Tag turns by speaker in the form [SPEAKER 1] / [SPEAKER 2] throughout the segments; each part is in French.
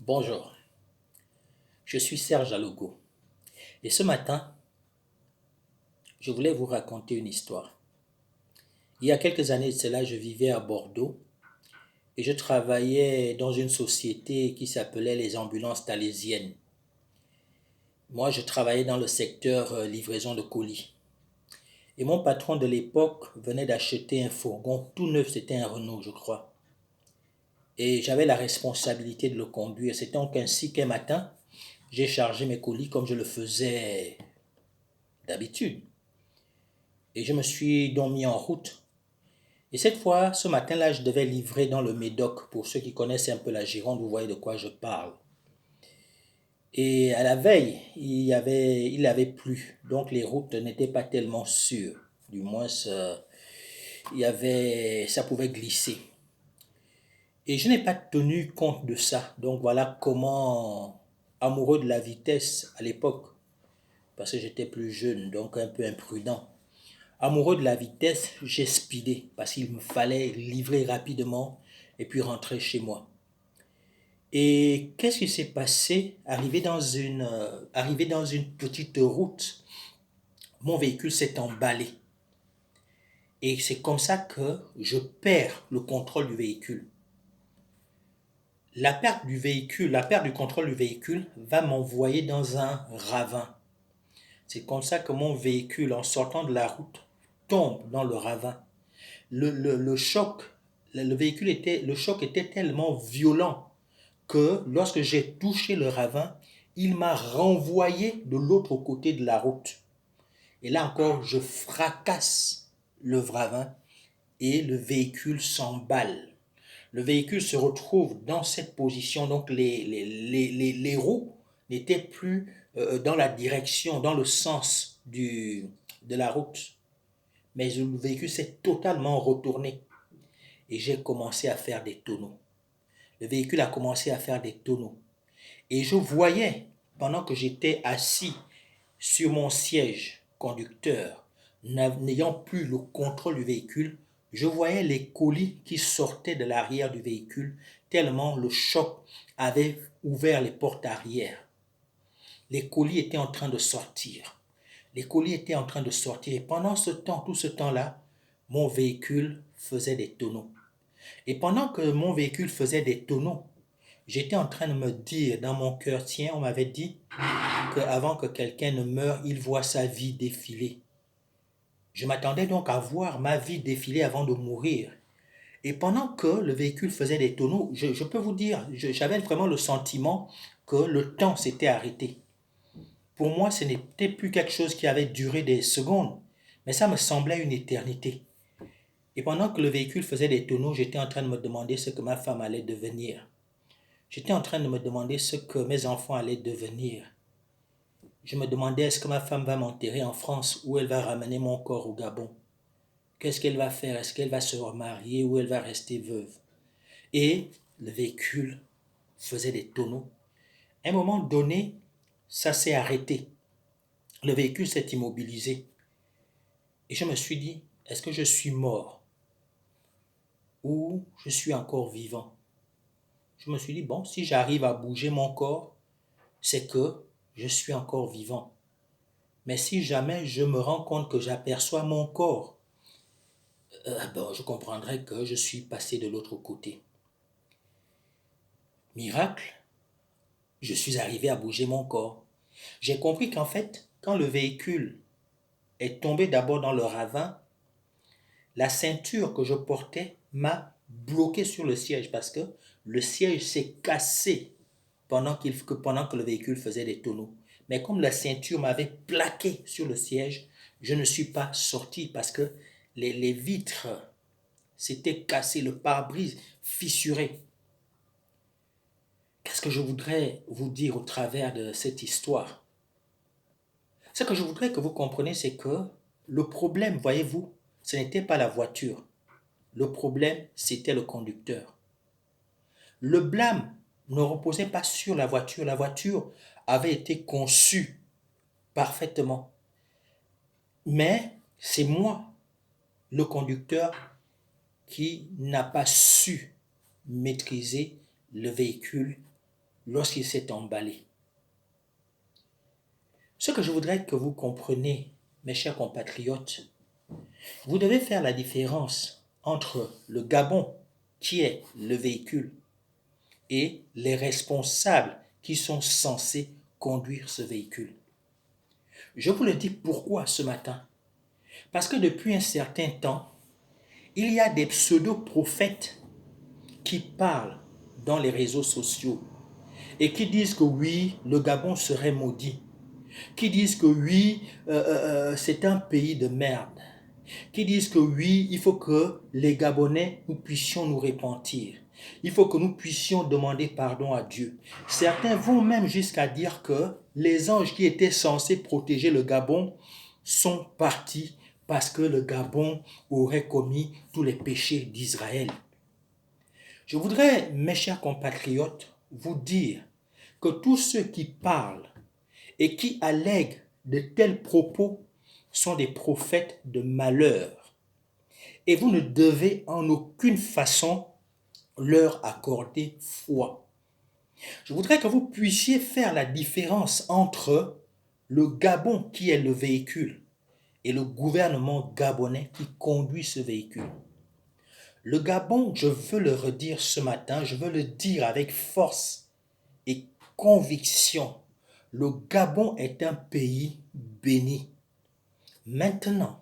[SPEAKER 1] Bonjour, je suis Serge Alogo et ce matin, je voulais vous raconter une histoire. Il y a quelques années de cela, je vivais à Bordeaux et je travaillais dans une société qui s'appelait les ambulances thalésiennes. Moi, je travaillais dans le secteur livraison de colis. Et mon patron de l'époque venait d'acheter un fourgon tout neuf, c'était un Renault, je crois. Et j'avais la responsabilité de le conduire. C'est donc ainsi qu'un matin, j'ai chargé mes colis comme je le faisais d'habitude. Et je me suis donc mis en route. Et cette fois, ce matin-là, je devais livrer dans le Médoc. Pour ceux qui connaissent un peu la Gironde, vous voyez de quoi je parle. Et à la veille, il avait plu. Donc les routes n'étaient pas tellement sûres. Du moins, ça pouvait glisser. Et je n'ai pas tenu compte de ça. Donc voilà comment, amoureux de la vitesse à l'époque, parce que j'étais plus jeune, donc un peu imprudent. Amoureux de la vitesse, j'ai speedé parce qu'il me fallait livrer rapidement et puis rentrer chez moi. Et qu'est-ce qui s'est passé? Arrivé dans une petite route, mon véhicule s'est emballé. Et c'est comme ça que je perds le contrôle du véhicule. La perte du contrôle du véhicule va m'envoyer dans un ravin. C'est comme ça que mon véhicule, en sortant de la route, tombe dans le ravin. Le choc, le choc était tellement violent que lorsque j'ai touché le ravin, il m'a renvoyé de l'autre côté de la route. Et là encore, je fracasse le ravin et le véhicule s'emballe. Le véhicule se retrouve dans cette position, donc les roues n'étaient plus dans la direction, dans le sens de la route. Mais le véhicule s'est totalement retourné et j'ai commencé à faire des tonneaux. Le véhicule a commencé à faire des tonneaux. Et je voyais, pendant que j'étais assis sur mon siège conducteur, n'ayant plus le contrôle du véhicule, je voyais les colis qui sortaient de l'arrière du véhicule, tellement le choc avait ouvert les portes arrière. Les colis étaient en train de sortir. Les colis étaient en train de sortir. Et pendant tout ce temps-là, mon véhicule faisait des tonneaux. Et pendant que mon véhicule faisait des tonneaux, j'étais en train de me dire dans mon cœur, tiens, on m'avait dit qu'avant que quelqu'un ne meure, il voit sa vie défiler. Je m'attendais donc à voir ma vie défiler avant de mourir. Et pendant que le véhicule faisait des tonneaux, je peux vous dire, j'avais vraiment le sentiment que le temps s'était arrêté. Pour moi, ce n'était plus quelque chose qui avait duré des secondes, mais ça me semblait une éternité. Et pendant que le véhicule faisait des tonneaux, j'étais en train de me demander ce que ma femme allait devenir. J'étais en train de me demander ce que mes enfants allaient devenir. Je me demandais, est-ce que ma femme va m'enterrer en France ou elle va ramener mon corps au Gabon? Qu'est-ce qu'elle va faire? Est-ce qu'elle va se remarier ou elle va rester veuve? Et le véhicule faisait des tonneaux. À un moment donné, ça s'est arrêté. Le véhicule s'est immobilisé. Et je me suis dit, est-ce que je suis mort ou je suis encore vivant? Je me suis dit, bon, si j'arrive à bouger mon corps, c'est que je suis encore vivant. Mais si jamais je me rends compte que j'aperçois mon corps, je comprendrai que je suis passé de l'autre côté. Miracle, je suis arrivé à bouger mon corps. J'ai compris qu'en fait, quand le véhicule est tombé d'abord dans le ravin, la ceinture que je portais m'a bloqué sur le siège parce que le siège s'est cassé pendant que le véhicule faisait des tonneaux. Mais comme la ceinture m'avait plaqué sur le siège, je ne suis pas sorti parce que les vitres s'étaient cassées, le pare-brise fissuré. Qu'est-ce que je voudrais vous dire au travers de cette histoire? Ce que je voudrais que vous compreniez, c'est que le problème, voyez-vous, ce n'était pas la voiture. Le problème, c'était le conducteur. Le blâme ne reposait pas sur la voiture. La voiture avait été conçue parfaitement. Mais c'est moi, le conducteur, qui n'a pas su maîtriser le véhicule, lorsqu'il s'est emballé. Ce que je voudrais que vous compreniez, mes chers compatriotes, vous devez faire la différence entre le Gabon, qui est le véhicule, et les responsables qui sont censés conduire ce véhicule. Je vous le dis pourquoi ce matin. Parce que depuis un certain temps, il y a des pseudo-prophètes qui parlent dans les réseaux sociaux et qui disent que oui, le Gabon serait maudit, qui disent que oui, c'est un pays de merde, qui disent que oui, il faut que les Gabonais, nous puissions nous repentir. Il faut que nous puissions demander pardon à Dieu. Certains vont même jusqu'à dire que les anges qui étaient censés protéger le Gabon sont partis parce que le Gabon aurait commis tous les péchés d'Israël. Je voudrais, mes chers compatriotes, vous dire que tous ceux qui parlent et qui allèguent de tels propos sont des prophètes de malheur. Et vous ne devez en aucune façon leur accorder foi. Je voudrais que vous puissiez faire la différence entre le Gabon qui est le véhicule et le gouvernement gabonais qui conduit ce véhicule. Le Gabon, je veux le redire ce matin, je veux le dire avec force et conviction. Le Gabon est un pays béni. Maintenant,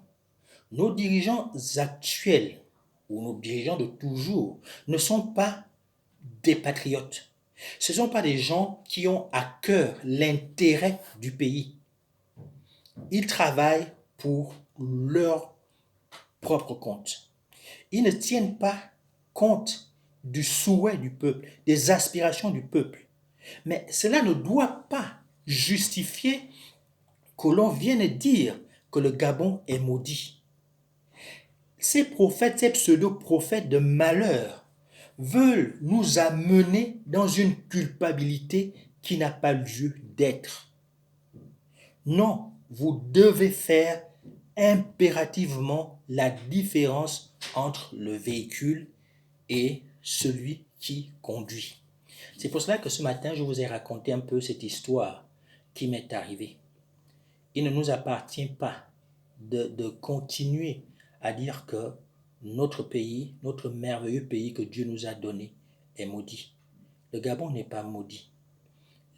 [SPEAKER 1] nos dirigeants actuels ou nos dirigeants de toujours ne sont pas des patriotes. Ce ne sont pas des gens qui ont à cœur l'intérêt du pays. Ils travaillent pour leur propre compte. Ils ne tiennent pas compte du souhait du peuple, des aspirations du peuple. Mais cela ne doit pas justifier que l'on vienne dire que le Gabon est maudit. Ces prophètes, ces pseudo-prophètes de malheur veulent nous amener dans une culpabilité qui n'a pas lieu d'être. Non, vous devez faire impérativement la différence entre le véhicule et celui qui conduit. C'est pour cela que ce matin, je vous ai raconté un peu cette histoire qui m'est arrivée. Il ne nous appartient pas de continuer à dire que notre pays, notre merveilleux pays que Dieu nous a donné est maudit. Le Gabon n'est pas maudit.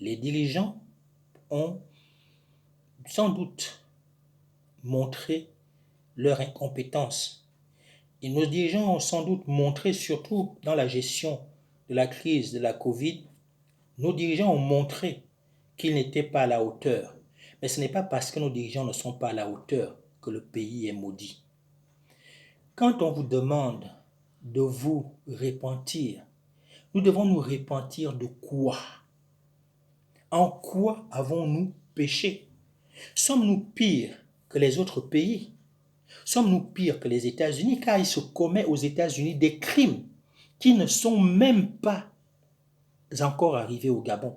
[SPEAKER 1] Les dirigeants ont sans doute montré leur incompétence. Et nos dirigeants ont sans doute montré, surtout dans la gestion de la crise de la Covid, nos dirigeants ont montré qu'ils n'étaient pas à la hauteur. Mais ce n'est pas parce que nos dirigeants ne sont pas à la hauteur que le pays est maudit. Quand on vous demande de vous repentir, nous devons nous repentir de quoi? En quoi avons-nous péché? Sommes-nous pires que les autres pays? Sommes-nous pires que les États-Unis? Car il se commet aux États-Unis des crimes qui ne sont même pas encore arrivés au Gabon.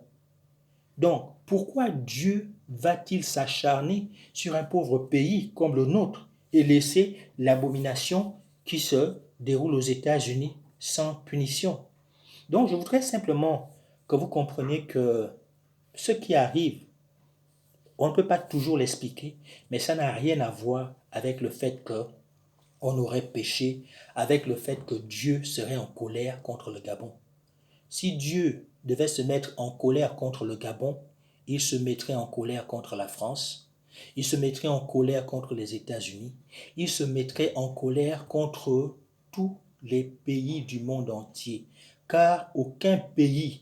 [SPEAKER 1] Donc, pourquoi Dieu va-t-il s'acharner sur un pauvre pays comme le nôtre et laisser l'abomination qui se déroule aux États-Unis sans punition? Donc, je voudrais simplement que vous compreniez que ce qui arrive, on ne peut pas toujours l'expliquer, mais ça n'a rien à voir avec le fait qu'on aurait péché, avec le fait que Dieu serait en colère contre le Gabon. Si Dieu devait se mettre en colère contre le Gabon, il se mettrait en colère contre la France, il se mettrait en colère contre les États-Unis, il se mettrait en colère contre tous les pays du monde entier, car aucun pays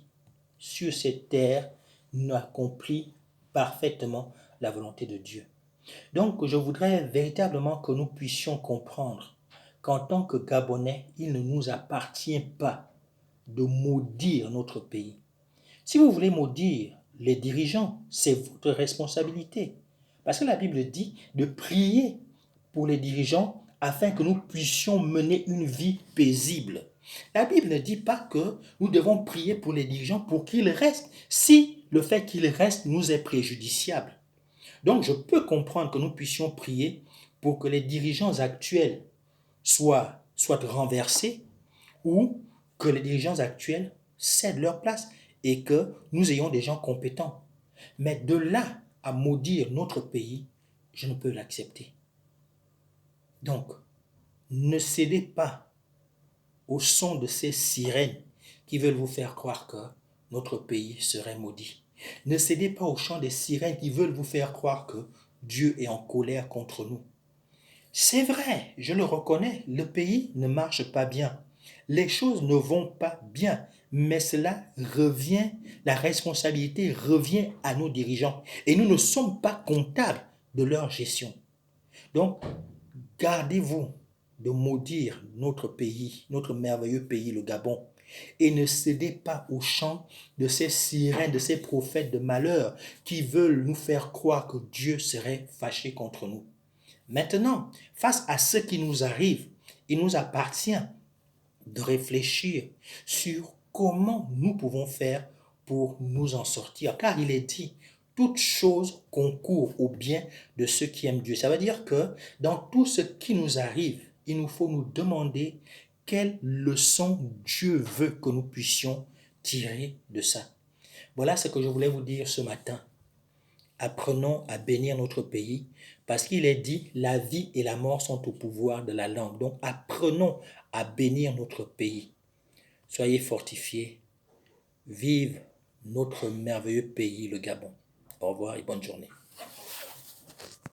[SPEAKER 1] sur cette terre n'accomplit parfaitement la volonté de Dieu. Donc, je voudrais véritablement que nous puissions comprendre qu'en tant que Gabonais, il ne nous appartient pas de maudire notre pays. Si vous voulez maudire les dirigeants, c'est votre responsabilité. Parce que la Bible dit de prier pour les dirigeants afin que nous puissions mener une vie paisible. La Bible ne dit pas que nous devons prier pour les dirigeants pour qu'ils restent si le fait qu'ils restent nous est préjudiciable. Donc je peux comprendre que nous puissions prier pour que les dirigeants actuels soient renversés ou que les dirigeants actuels cèdent leur place et que nous ayons des gens compétents. Mais de là à maudire notre pays, je ne peux l'accepter. Donc, ne cédez pas au son de ces sirènes qui veulent vous faire croire que notre pays serait maudit. Ne cédez pas au chant des sirènes qui veulent vous faire croire que Dieu est en colère contre nous. C'est vrai, je le reconnais, le pays ne marche pas bien. Les choses ne vont pas bien, mais cela revient, la responsabilité revient à nos dirigeants. Et nous ne sommes pas comptables de leur gestion. Donc, gardez-vous de maudire notre pays, notre merveilleux pays, le Gabon, et ne cédez pas au chant de ces sirènes, de ces prophètes de malheur qui veulent nous faire croire que Dieu serait fâché contre nous. Maintenant, face à ce qui nous arrive, il nous appartient de réfléchir sur comment nous pouvons faire pour nous en sortir. Car il est dit, toute chose concourt au bien de ceux qui aiment Dieu. Ça veut dire que dans tout ce qui nous arrive, il nous faut nous demander quelle leçon Dieu veut que nous puissions tirer de ça. Voilà ce que je voulais vous dire ce matin. Apprenons à bénir notre pays parce qu'il est dit, la vie et la mort sont au pouvoir de la langue. Donc apprenons à bénir notre pays. Soyez fortifiés. Vive notre merveilleux pays, le Gabon. Au revoir et bonne journée.